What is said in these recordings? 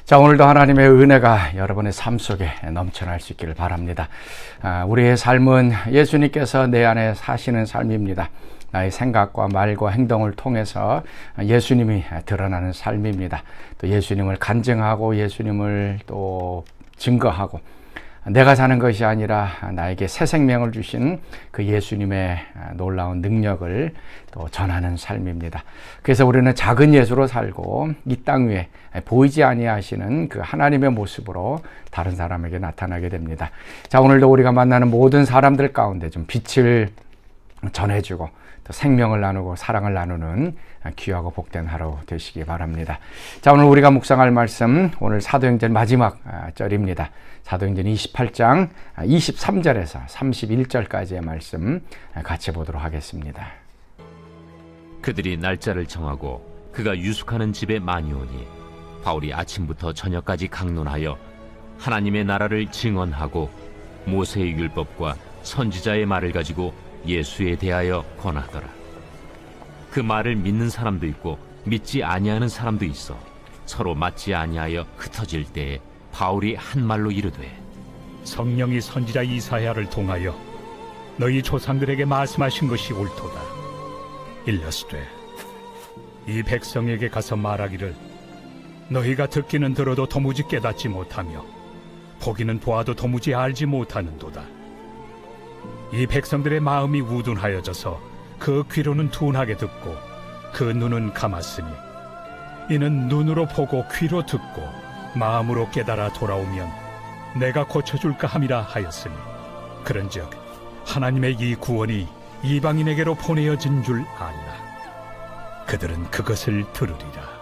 자, 오늘도 하나님의 은혜가 여러분의 삶 속에 넘쳐날 수 있기를 바랍니다. 우리의 삶은 예수님께서 내 안에 사시는 삶입니다. 나의 생각과 말과 행동을 통해서 예수님이 드러나는 삶입니다. 또 예수님을 간증하고 예수님을 또 증거하고 내가 사는 것이 아니라 나에게 새 생명을 주신 그 예수님의 놀라운 능력을 또 전하는 삶입니다. 그래서 우리는 작은 예수로 살고 이 땅 위에 보이지 아니하시는 그 하나님의 모습으로 다른 사람에게 나타나게 됩니다. 자, 오늘도 우리가 만나는 모든 사람들 가운데 좀 빛을 전해주고 또 생명을 나누고 사랑을 나누는 귀하고 복된 하루 되시기 바랍니다. 자, 오늘 우리가 묵상할 말씀, 오늘 사도행전 마지막 절입니다. 사도행전 28장 23절에서 31절까지의 말씀 같이 보도록 하겠습니다. 그들이 날짜를 정하고 그가 유숙하는 집에 많이 오니 바울이 아침부터 저녁까지 강론하여 하나님의 나라를 증언하고 모세의 율법과 선지자의 말을 가지고 예수에 대하여 권하더라. 그 말을 믿는 사람도 있고 믿지 아니하는 사람도 있어 서로 맞지 아니하여 흩어질 때에 바울이 한 말로 이르되, 성령이 선지자 이사야를 통하여 너희 조상들에게 말씀하신 것이 옳도다. 일러스되 이 백성에게 가서 말하기를 너희가 듣기는 들어도 도무지 깨닫지 못하며 보기는 보아도 도무지 알지 못하는도다. 이 백성들의 마음이 우둔하여져서 그 귀로는 둔하게 듣고 그 눈은 감았으니 이는 눈으로 보고 귀로 듣고 마음으로 깨달아 돌아오면 내가 고쳐줄까 함이라 하였으니 그런즉 하나님의 이 구원이 이방인에게로 보내어진 줄 아니라 그들은 그것을 들으리라.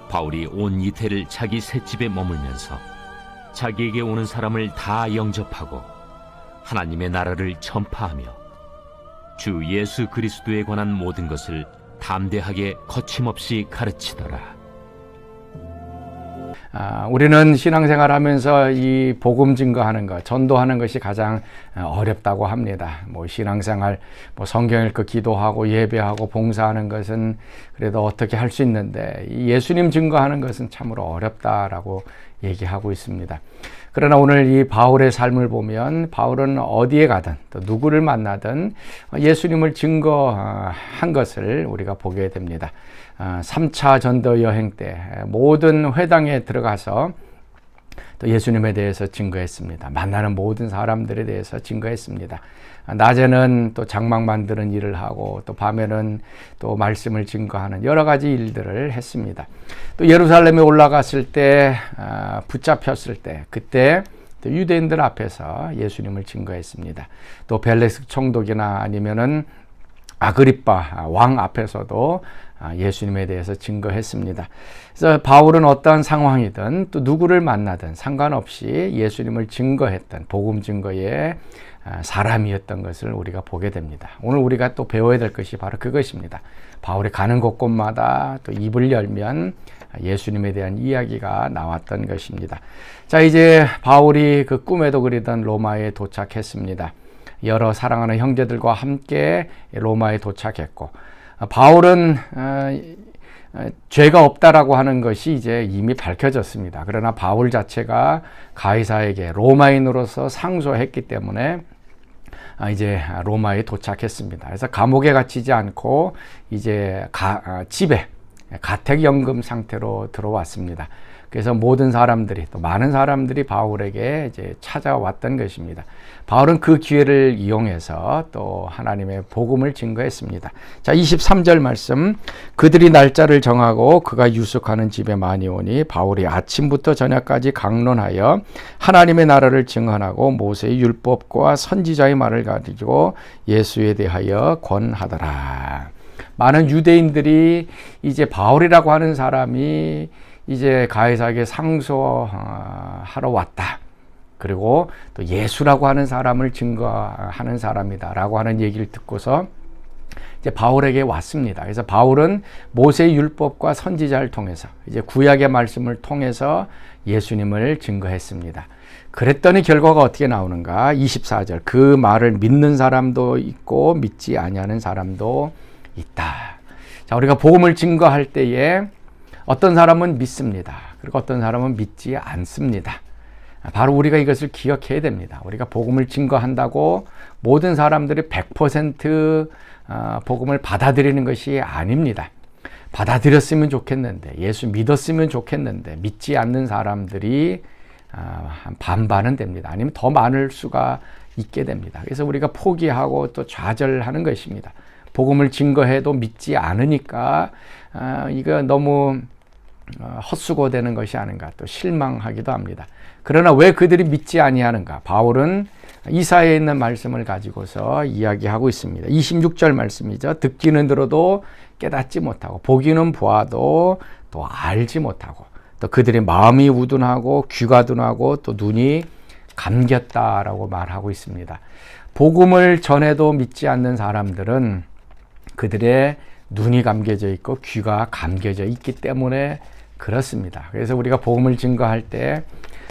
바울이 온 이태를 자기 셋집에 머물면서 자기에게 오는 사람을 다 영접하고 하나님의 나라를 전파하며 주 예수 그리스도에 관한 모든 것을 담대하게 거침없이 가르치더라. 우리는 신앙생활하면서 이 복음 증거하는 것, 전도하는 것이 가장 어렵다고 합니다. 신앙생활, 성경 읽고 기도하고 예배하고 봉사하는 것은 그래도 어떻게 할 수 있는데 예수님 증거하는 것은 참으로 어렵다라고 얘기하고 있습니다. 그러나 오늘 이 바울의 삶을 보면 바울은 어디에 가든 또 누구를 만나든 예수님을 증거한 것을 우리가 보게 됩니다. 3차 전도 여행 때 모든 회당에 들어가서 또 예수님에 대해서 증거했습니다. 만나는 모든 사람들에 대해서 증거했습니다. 낮에는 또 장막 만드는 일을 하고 또 밤에는 또 말씀을 증거하는 여러 가지 일들을 했습니다. 또 예루살렘에 올라갔을 때 붙잡혔을 때 그때 또 유대인들 앞에서 예수님을 증거했습니다. 또 벨레스 총독이나 아니면은 아그리빠 왕 앞에서도 예수님에 대해서 증거했습니다. 그래서 바울은 어떠한 상황이든 또 누구를 만나든 상관없이 예수님을 증거했던 복음 증거의 사람이었던 것을 우리가 보게 됩니다. 오늘 우리가 또 배워야 될 것이 바로 그것입니다. 바울이 가는 곳곳마다 또 입을 열면 예수님에 대한 이야기가 나왔던 것입니다. 자, 이제 바울이 그 꿈에도 그리던 로마에 도착했습니다. 여러 사랑하는 형제들과 함께 로마에 도착했고 바울은 죄가 없다라고 하는 것이 이제 이미 밝혀졌습니다. 그러나 바울 자체가 가이사에게 로마인으로서 상소했기 때문에 이제 로마에 도착했습니다. 그래서 감옥에 갇히지 않고 이제 집에 가택연금 상태로 들어왔습니다. 그래서 모든 사람들이 또 많은 사람들이 바울에게 이제 찾아왔던 것입니다. 바울은 그 기회를 이용해서 또 하나님의 복음을 증거했습니다. 자, 23절 말씀. 그들이 날짜를 정하고 그가 유숙하는 집에 많이 오니 바울이 아침부터 저녁까지 강론하여 하나님의 나라를 증언하고 모세의 율법과 선지자의 말을 가지고 예수에 대하여 권하더라. 많은 유대인들이 이제 바울이라고 하는 사람이 이제 가이사에게 상소하러 왔다. 그리고 또 예수라고 하는 사람을 증거하는 사람이다라고 하는 얘기를 듣고서 이제 바울에게 왔습니다. 그래서 바울은 모세의 율법과 선지자를 통해서 이제 구약의 말씀을 통해서 예수님을 증거했습니다. 그랬더니 결과가 어떻게 나오는가? 24절. 그 말을 믿는 사람도 있고 믿지 아니하는 사람도 있다. 자, 우리가 복음을 증거할 때에 어떤 사람은 믿습니다. 그리고 어떤 사람은 믿지 않습니다. 바로 우리가 이것을 기억해야 됩니다. 우리가 복음을 증거한다고 모든 사람들이 100% 복음을 받아들이는 것이 아닙니다. 받아들였으면 좋겠는데, 예수 믿었으면 좋겠는데, 믿지 않는 사람들이 한 반반은 됩니다. 아니면 더 많을 수가 있게 됩니다. 그래서 우리가 포기하고 또 좌절하는 것입니다. 복음을 증거해도 믿지 않으니까 이거 너무 헛수고되는 것이 아닌가, 또 실망하기도 합니다. 그러나 왜 그들이 믿지 아니하는가? 바울은 이사야에 있는 말씀을 가지고서 이야기하고 있습니다. 26절 말씀이죠. 듣기는 들어도 깨닫지 못하고, 보기는 보아도 또 알지 못하고, 또 그들의 마음이 우둔하고 귀가 둔하고 또 눈이 감겼다라고 말하고 있습니다. 복음을 전해도 믿지 않는 사람들은 그들의 눈이 감겨져 있고 귀가 감겨져 있기 때문에 그렇습니다. 그래서 우리가 복음을 증거할 때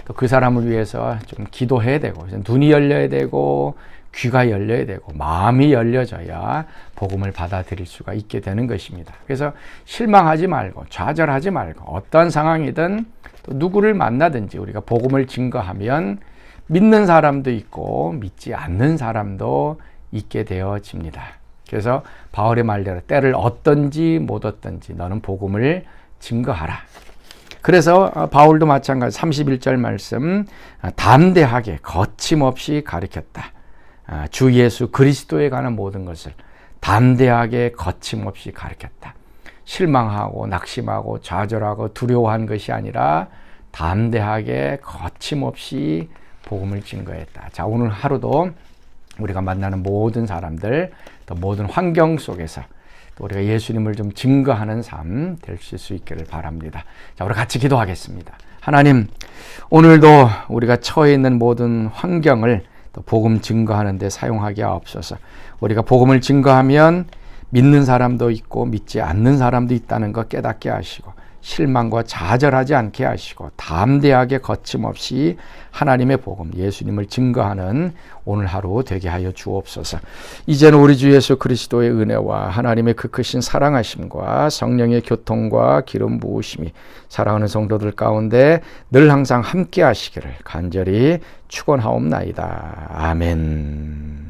또 그 사람을 위해서 좀 기도해야 되고, 눈이 열려야 되고, 귀가 열려야 되고, 마음이 열려져야 복음을 받아들일 수가 있게 되는 것입니다. 그래서 실망하지 말고, 좌절하지 말고, 어떤 상황이든 또 누구를 만나든지 우리가 복음을 증거하면 믿는 사람도 있고 믿지 않는 사람도 있게 되어집니다. 그래서 바울의 말대로 때를 얻든지 못 얻든지 너는 복음을 증거하라. 그래서 바울도 마찬가지 31절 말씀, 담대하게 거침없이 가르쳤다. 주 예수 그리스도에 관한 모든 것을 담대하게 거침없이 가르쳤다. 실망하고 낙심하고 좌절하고 두려워한 것이 아니라 담대하게 거침없이 복음을 증거했다. 자, 오늘 하루도 우리가 만나는 모든 사람들, 또 모든 환경 속에서 또 우리가 예수님을 좀 증거하는 삶 되실 수 있기를 바랍니다. 자, 우리 같이 기도하겠습니다. 하나님, 오늘도 우리가 처해 있는 모든 환경을 또 복음 증거하는 데 사용하게 하옵소서. 우리가 복음을 증거하면 믿는 사람도 있고 믿지 않는 사람도 있다는 것 깨닫게 하시고, 실망과 좌절하지 않게 하시고, 담대하게 거침없이 하나님의 복음, 예수님을 증거하는 오늘 하루 되게 하여 주옵소서. 이제는 우리 주 예수 그리스도의 은혜와 하나님의 그 크신 사랑하심과 성령의 교통과 기름 부으심이 사랑하는 성도들 가운데 늘 항상 함께 하시기를 간절히 축원하옵나이다. 아멘.